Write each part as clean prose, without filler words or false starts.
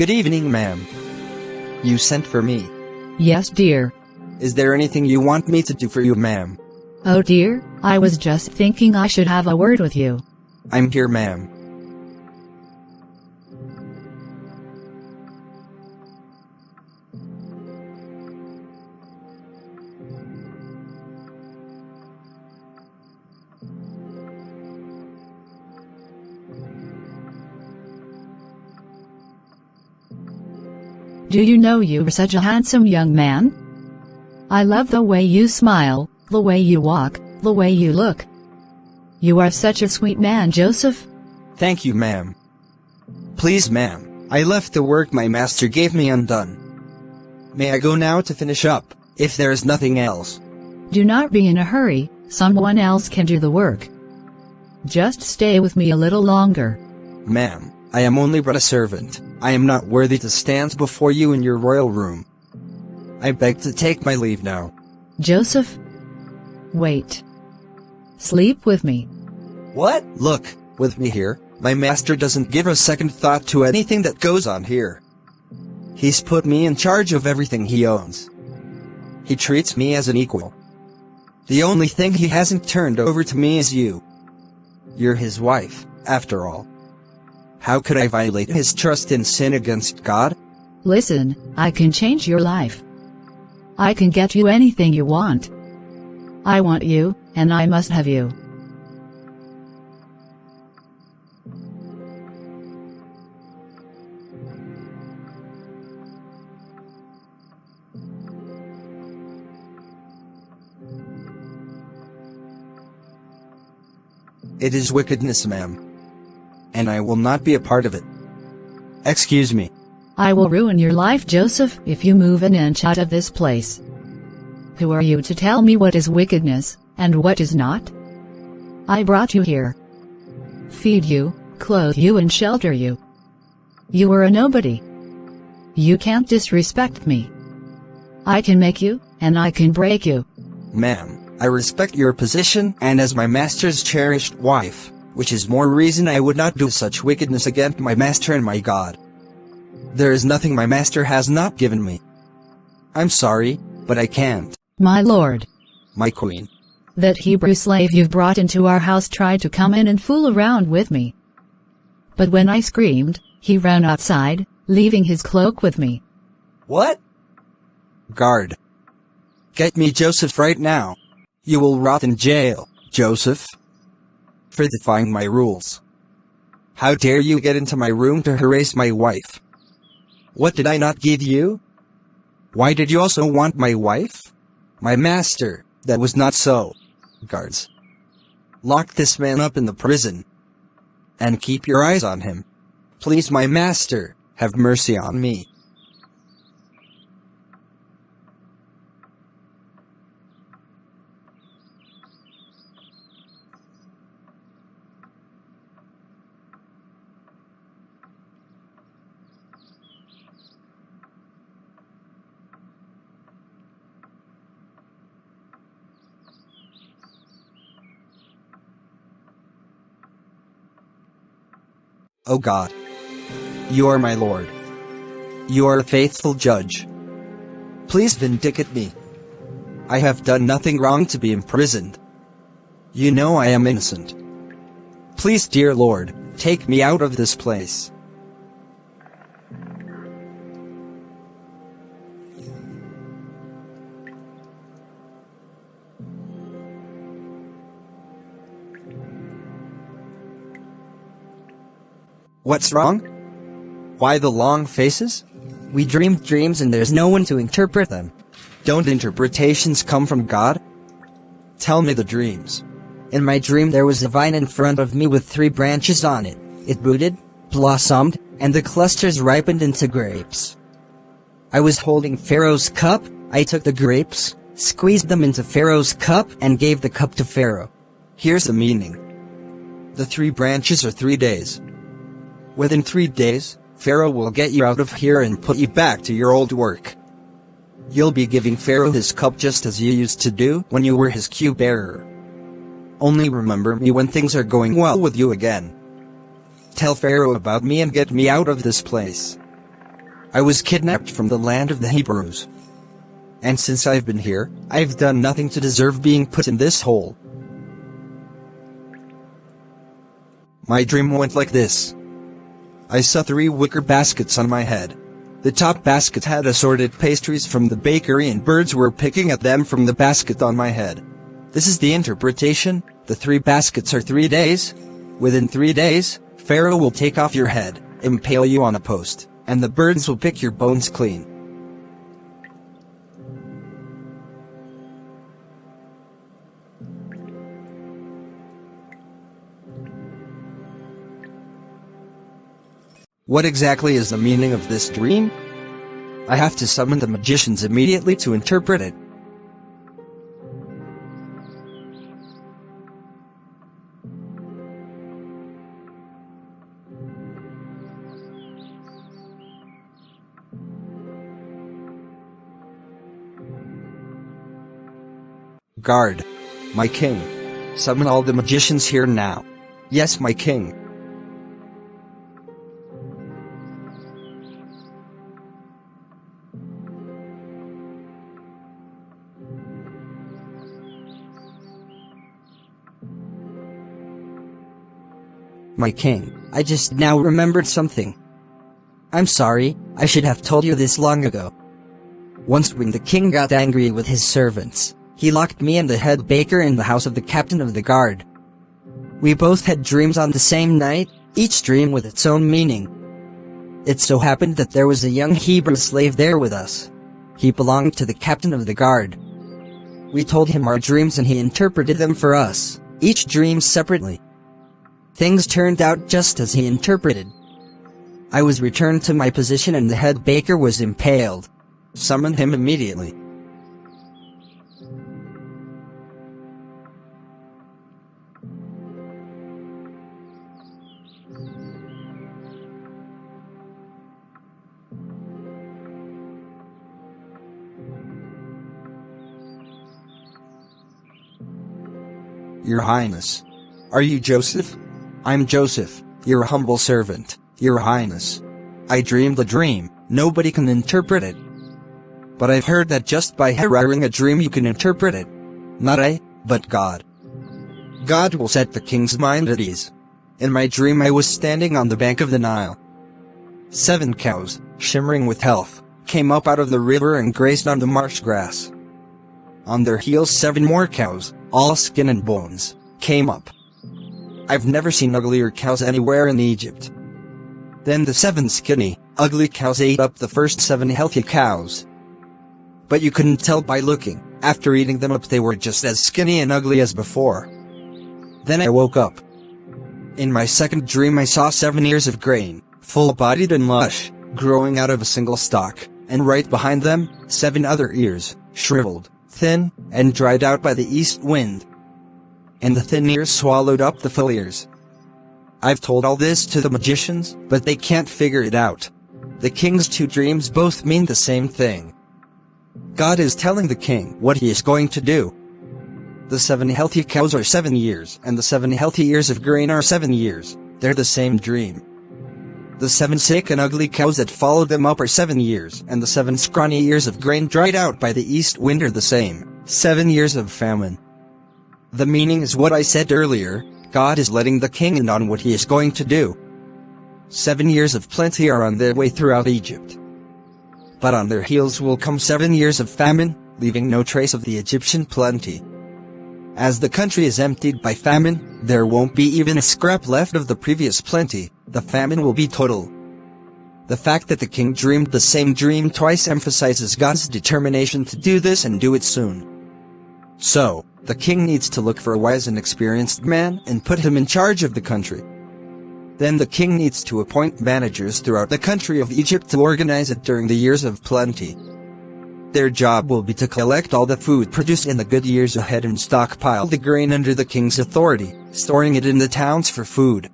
Good evening, ma'am. You sent for me. Yes, dear. Is there anything you want me to do for you, ma'am? Oh dear, I was just thinking I should have a word with you. I'm here, ma'am. Do you know you're such a handsome young man? I love the way you smile, the way you walk, the way you look. You are such a sweet man, Joseph. Thank you, ma'am. Please, ma'am, I left the work my master gave me undone. May I go now to finish up, if there is nothing else? Do not be in a hurry, someone else can do the work. Just stay with me a little longer. Ma'am, I am only but a servant. I am not worthy to stand before you in your royal room. I beg to take my leave now. Joseph? Wait. Sleep with me. What? Look, with me here, my master doesn't give a second thought to anything that goes on here. He's put me in charge of everything he owns. He treats me as an equal. The only thing he hasn't turned over to me is you. You're his wife, after all. How could I violate his trust and sin against God? Listen, I can change your life. I can get you anything you want. I want you, and I must have you. It is wickedness, ma'am. And I will not be a part of it. Excuse me. I will ruin your life, Joseph, if you move an inch out of this place. Who are you to tell me what is wickedness, and what is not? I brought you here. Feed you, clothe you and shelter you. You are a nobody. You can't disrespect me. I can make you, and I can break you. Ma'am, I respect your position and as my master's cherished wife, which is more reason I would not do such wickedness against my master and my God. There is nothing my master has not given me. I'm sorry, but I can't. My lord. My queen. That Hebrew slave you've brought into our house tried to come in and fool around with me. But when I screamed, he ran outside, leaving his cloak with me. What? Guard. Get me Joseph right now. You will rot in jail, Joseph, for defying my rules. How dare you get into my room to harass my wife? What did I not give you? Why did you also want my wife? My master, that was not so. Guards. Lock this man up in the prison. And keep your eyes on him. Please, my master, have mercy on me. O God, you are my Lord. You are a faithful judge. Please vindicate me. I have done nothing wrong to be imprisoned. You know I am innocent. Please, dear Lord, take me out of this place. What's wrong? Why the long faces? We dreamed dreams and there's no one to interpret them. Don't interpretations come from God? Tell me the dreams. In my dream there was a vine in front of me with 3 branches on it. It rooted, blossomed, and the clusters ripened into grapes. I was holding Pharaoh's cup. I took the grapes, squeezed them into Pharaoh's cup, and gave the cup to Pharaoh. Here's the meaning. The 3 branches are 3 days. Within 3 days, Pharaoh will get you out of here and put you back to your old work. You'll be giving Pharaoh his cup just as you used to do when you were his cue-bearer. Only remember me when things are going well with you again. Tell Pharaoh about me and get me out of this place. I was kidnapped from the land of the Hebrews. And since I've been here, I've done nothing to deserve being put in this hole. My dream went like this. I saw 3 wicker baskets on my head. The top basket had assorted pastries from the bakery and birds were picking at them from the basket on my head. This is the interpretation. The 3 baskets are 3 days. Within 3 days, Pharaoh will take off your head, impale you on a post, and the birds will pick your bones clean. What exactly is the meaning of this dream? I have to summon the magicians immediately to interpret it. Guard. My king. Summon all the magicians here now. Yes, my king. My king, I just now remembered something. I'm sorry, I should have told you this long ago. Once when the king got angry with his servants, he locked me and the head baker in the house of the captain of the guard. We both had dreams on the same night, each dream with its own meaning. It so happened that there was a young Hebrew slave there with us. He belonged to the captain of the guard. We told him our dreams and he interpreted them for us, each dream separately. Things turned out just as he interpreted. I was returned to my position and the head baker was impaled. Summon him immediately. Your Highness. Are you Joseph? I'm Joseph, your humble servant, your Highness. I dreamed a dream, nobody can interpret it. But I've heard that just by hearing a dream you can interpret it. Not I, but God. God will set the king's mind at ease. In my dream I was standing on the bank of the Nile. 7 cows, shimmering with health, came up out of the river and grazed on the marsh grass. On their heels 7 more cows, all skin and bones, came up. I've never seen uglier cows anywhere in Egypt. Then the 7 skinny, ugly cows ate up the first 7 healthy cows. But you couldn't tell by looking, after eating them up they were just as skinny and ugly as before. Then I woke up. In my second dream I saw 7 ears of grain, full-bodied and lush, growing out of a single stalk, and right behind them, 7 other ears, shriveled, thin, and dried out by the east wind. And the thin ears swallowed up the full ears. I've told all this to the magicians, but they can't figure it out. The king's 2 dreams both mean the same thing. God is telling the king what he is going to do. The 7 healthy cows are 7 years, and the 7 healthy ears of grain are 7 years. They're the same dream. The 7 sick and ugly cows that followed them up are 7 years, and the 7 scrawny ears of grain dried out by the east wind are the same, 7 years of famine. The meaning is what I said earlier, God is letting the king in on what he is going to do. 7 years of plenty are on their way throughout Egypt. But on their heels will come 7 years of famine, leaving no trace of the Egyptian plenty. As the country is emptied by famine, there won't be even a scrap left of the previous plenty, the famine will be total. The fact that the king dreamed the same dream twice emphasizes God's determination to do this and do it soon. So, the king needs to look for a wise and experienced man and put him in charge of the country. Then the king needs to appoint managers throughout the country of Egypt to organize it during the years of plenty. Their job will be to collect all the food produced in the good years ahead and stockpile the grain under the king's authority, storing it in the towns for food.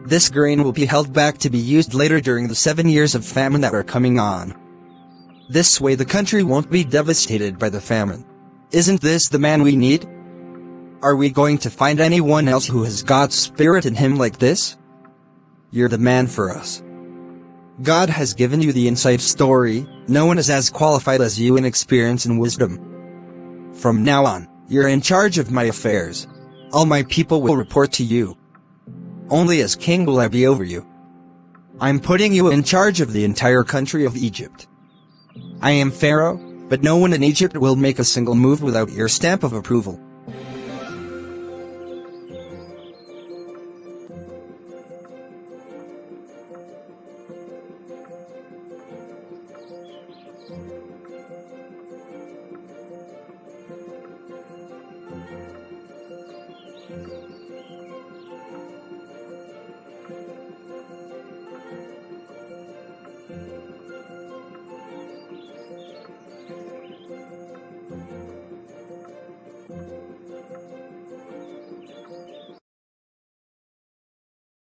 This grain will be held back to be used later during the 7 years of famine that are coming on. This way the country won't be devastated by the famine. Isn't this the man we need? Are we going to find anyone else who has God's spirit in him like this? You're the man for us. God has given you the inside story. No one is as qualified as you in experience and wisdom. From now on, you're in charge of my affairs. All my people will report to you. Only as king will I be over you. I'm putting you in charge of the entire country of Egypt. I am Pharaoh, but no one in Egypt will make a single move without your stamp of approval.